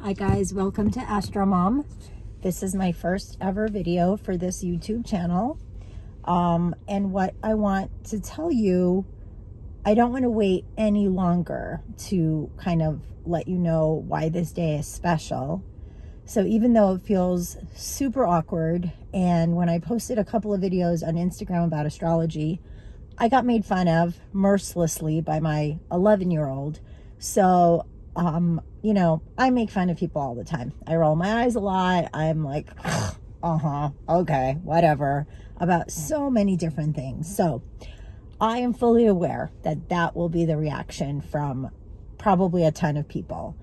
Hi guys, welcome to Astro Mom. This is my first ever video for this YouTube channel. And what I want to tell you, I don't want to wait any longer to kind of let you know why this day is special. So even though it feels super awkward, and when I posted a couple of videos on Instagram about astrology, I got made fun of mercilessly by my 11-year-old. So you know, I make fun of people all the time. I roll my eyes a lot. I'm like, okay, whatever, about so many different things. So I am fully aware that that will be the reaction from probably a ton of people.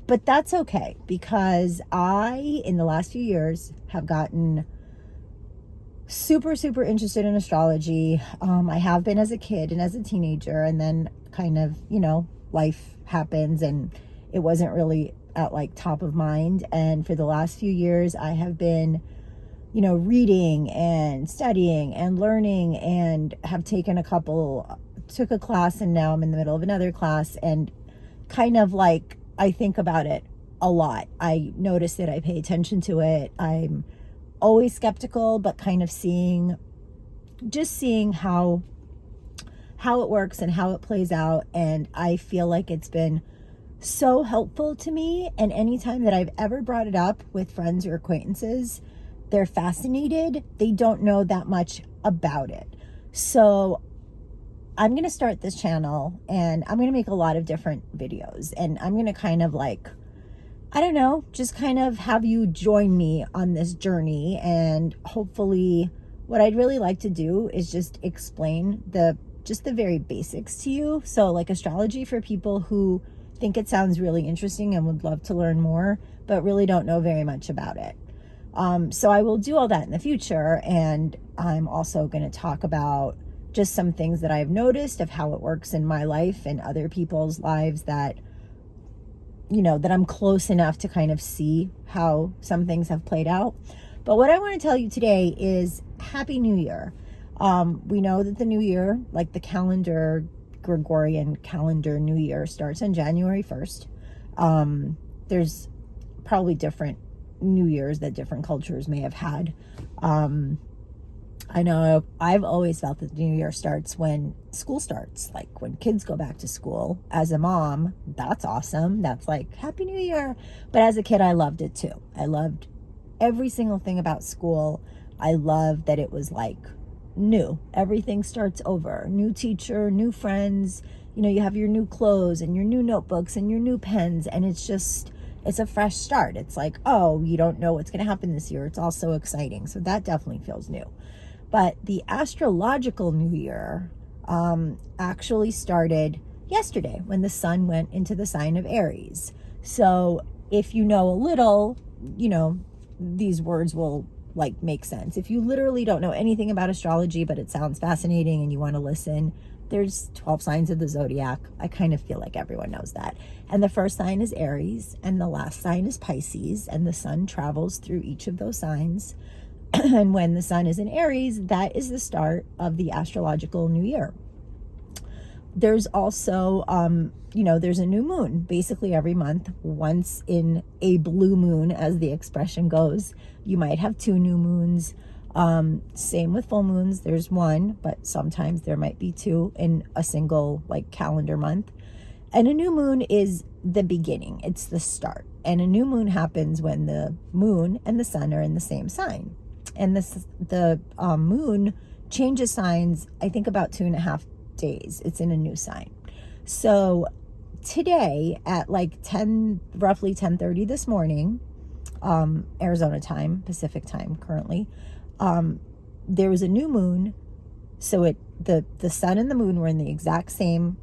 But that's okay, because I, in the last few years, have gotten super interested in astrology. I have been as a kid and as a teenager, and then kind of, you know, life happens and it wasn't really at like top of mind. And for the last few years, I have been, you know, reading and studying and learning, and have taken took a class, and now I'm in the middle of another class, and kind of like, I think about it a lot. I notice it, I pay attention to it. I'm always skeptical, but kind of seeing how it works and how it plays out. And I feel like it's been so helpful to me. And anytime that I've ever brought it up with friends or acquaintances, they're fascinated. They don't know that much about it. So I'm going to start this channel, and I'm going to make a lot of different videos, and I'm going to kind of like, I don't know, just kind of have you join me on this journey. And hopefully what I'd really like to do is just explain the very basics to you. So like astrology for people who think it sounds really interesting and would love to learn more, but really don't know very much about it. So I will do all that in the future. And I'm also going to talk about just some things that I've noticed of how it works in my life and other people's lives, that, you know, that I'm close enough to kind of see how some things have played out. But what I want to tell you today is Happy New Year. We know that the new year, like the Gregorian calendar New Year, starts on January 1st. There's probably different New Years that different cultures may have had. I know I've always felt that the New Year starts when school starts, like when kids go back to school. As a mom, that's awesome. That's like, Happy New Year. But as a kid, I loved it too. I loved every single thing about school. I loved that it was like new. Everything starts over. New teacher, new friends. You know, you have your new clothes and your new notebooks and your new pens. And it's a fresh start. It's like, oh, you don't know what's going to happen this year. It's all so exciting. So that definitely feels new. But the astrological New Year actually started yesterday when the sun went into the sign of Aries. So if you know a little, you know, these words will like make sense. If you literally don't know anything about astrology, but it sounds fascinating and you want to listen, there's 12 signs of the zodiac. I kind of feel like everyone knows that. And the first sign is Aries, and the last sign is Pisces, and the sun travels through each of those signs. And when the sun is in Aries, that is the start of the astrological new year. There's also, you know, there's a new moon basically every month, once in a blue moon, as the expression goes. You might have two new moons. Same with full moons. There's one, but sometimes there might be two in a single like calendar month. And a new moon is the beginning. It's the start. And a new moon happens when the moon and the sun are in the same sign. And the moon changes signs, I think, about 2.5 days. It's in a new sign. So today at like roughly 10:30 this morning, Arizona time, Pacific time currently, there was a new moon. So the sun and the moon were in the exact same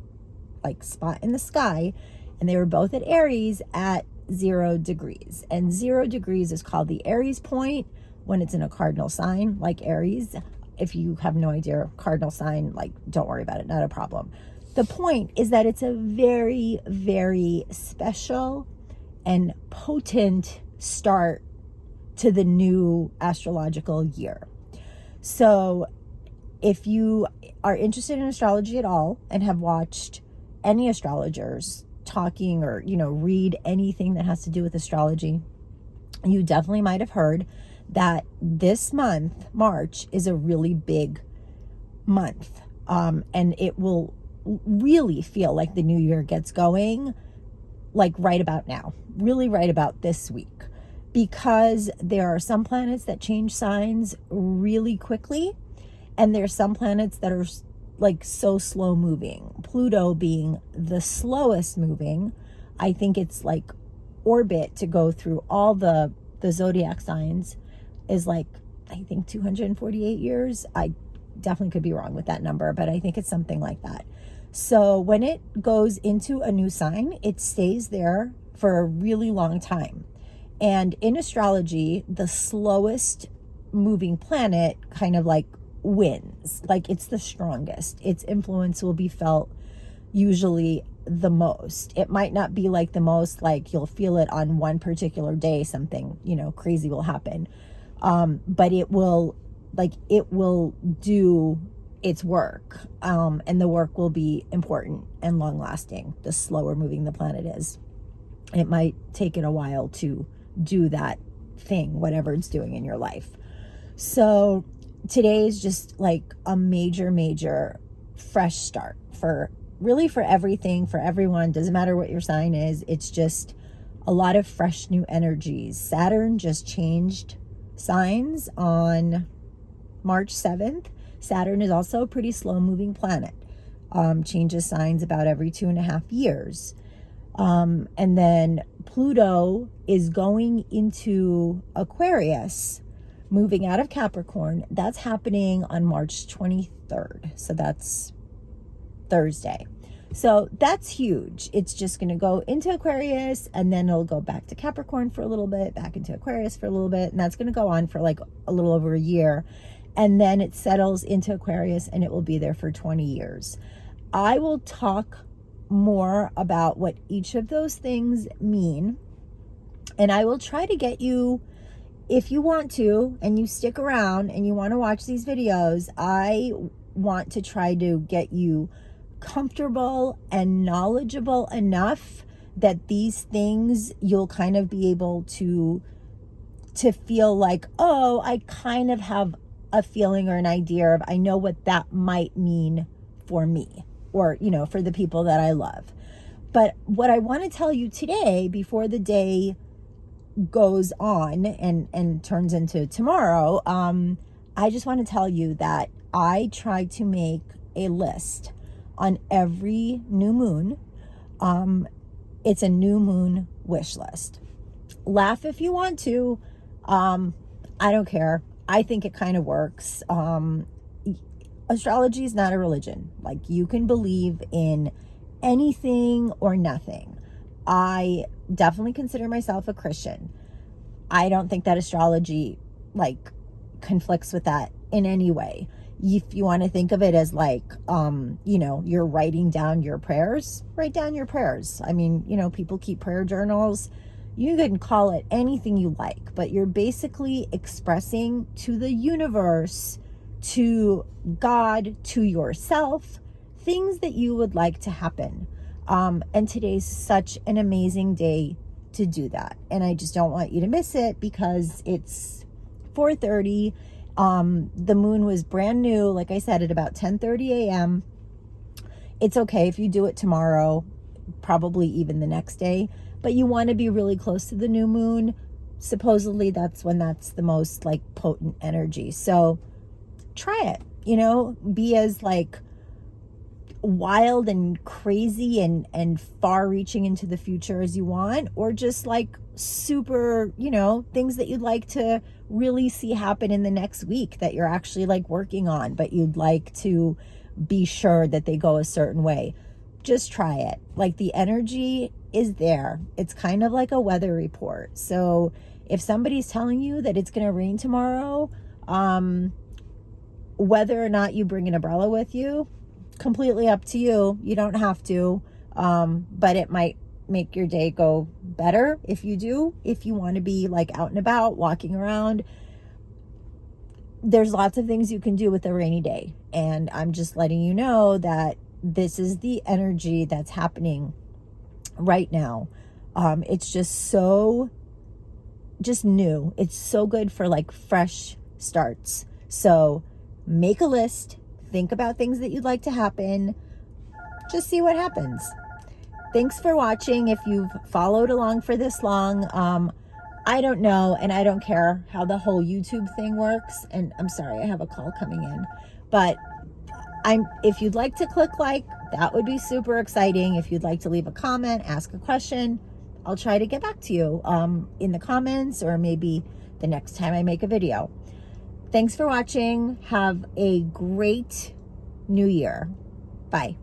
like spot in the sky, and they were both at Aries at 0 degrees. And 0 degrees is called the Aries point when it's in a cardinal sign like Aries. If you have no idea, cardinal sign, like, don't worry about it, not a problem. The point is that it's a very, very special and potent start to the new astrological year. So if you are interested in astrology at all and have watched any astrologers talking or, read anything that has to do with astrology, you definitely might have heard that this month, March, is a really big month. And it will really feel like the new year gets going like right about now, really right about this week, because there are some planets that change signs really quickly, and there's some planets that are like so slow moving. Pluto being the slowest moving. I think it's like orbit to go through all the zodiac signs is like, I think 248 years. I definitely could be wrong with that number, but I think it's something like that. So when it goes into a new sign, it stays there for a really long time. And in astrology, the slowest moving planet kind of like wins, like it's the strongest. Its influence will be felt usually the most. It might not be like the most, like you'll feel it on one particular day, something, crazy will happen. But it will do its work. And the work will be important and long lasting. The slower moving the planet is, it might take it a while to do that thing, whatever it's doing in your life. So today is just like a major fresh start for everything, for everyone. Doesn't matter what your sign is. It's just a lot of fresh new energies. Saturn just changed signs on March 7th. Saturn is also a pretty slow moving planet. Changes signs about every 2.5 years. And then Pluto is going into Aquarius, moving out of Capricorn. That's happening on March 23rd. So that's Thursday. So that's huge. It's just going to go into Aquarius, and then it'll go back to Capricorn for a little bit, back into Aquarius for a little bit. And that's going to go on for like a little over a year. And then it settles into Aquarius, and it will be there for 20 years. I will talk more about what each of those things mean. And I will try to get you, if you want to, and you stick around and you want to watch these videos, I want to try to get you comfortable and knowledgeable enough that these things you'll kind of be able to feel like, oh, I kind of have a feeling or an idea of, I know what that might mean for me, or, for the people that I love. But what I want to tell you today, before the day goes on and turns into tomorrow, I just want to tell you that I try to make a list on every new moon. It's a new moon wish list. Laugh if you want to. I don't care. I think it kind of works. Astrology is not a religion. Like, you can believe in anything or nothing. I definitely consider myself a Christian. I don't think that astrology like conflicts with that in any way. If you want to think of it as like, you're writing down your prayers, write down your prayers. I mean, people keep prayer journals. You can call it anything you like, but you're basically expressing to the universe, to God, to yourself, things that you would like to happen. And today's such an amazing day to do that. And I just don't want you to miss it, because it's 4:30. The moon was brand new, like I said, at about 10:30 a.m. It's okay if you do it tomorrow, probably even the next day, but you want to be really close to the new moon. Supposedly that's when that's the most like potent energy. So try it, be as like wild and crazy and far reaching into the future as you want, or just like super, things that you'd like to really see happen in the next week that you're actually like working on, but you'd like to be sure that they go a certain way. Just try it. Like, the energy is there. It's kind of like a weather report. So if somebody's telling you that it's going to rain tomorrow, whether or not you bring an umbrella with you, completely up to you. You don't have to, but it might make your day go better if you do. If you want to be like out and about, walking around, there's lots of things you can do with a rainy day. And I'm just letting you know that this is the energy that's happening right now. It's just so just new. It's so good for like fresh starts. So make a list, think about things that you'd like to happen, just see what happens. Thanks for watching. If you've followed along for this long, I don't know, and I don't care how the whole YouTube thing works. And I'm sorry, I have a call coming in, but if you'd like to click like, that would be super exciting. If you'd like to leave a comment, ask a question, I'll try to get back to you in the comments, or maybe the next time I make a video. Thanks for watching. Have a great new year. Bye.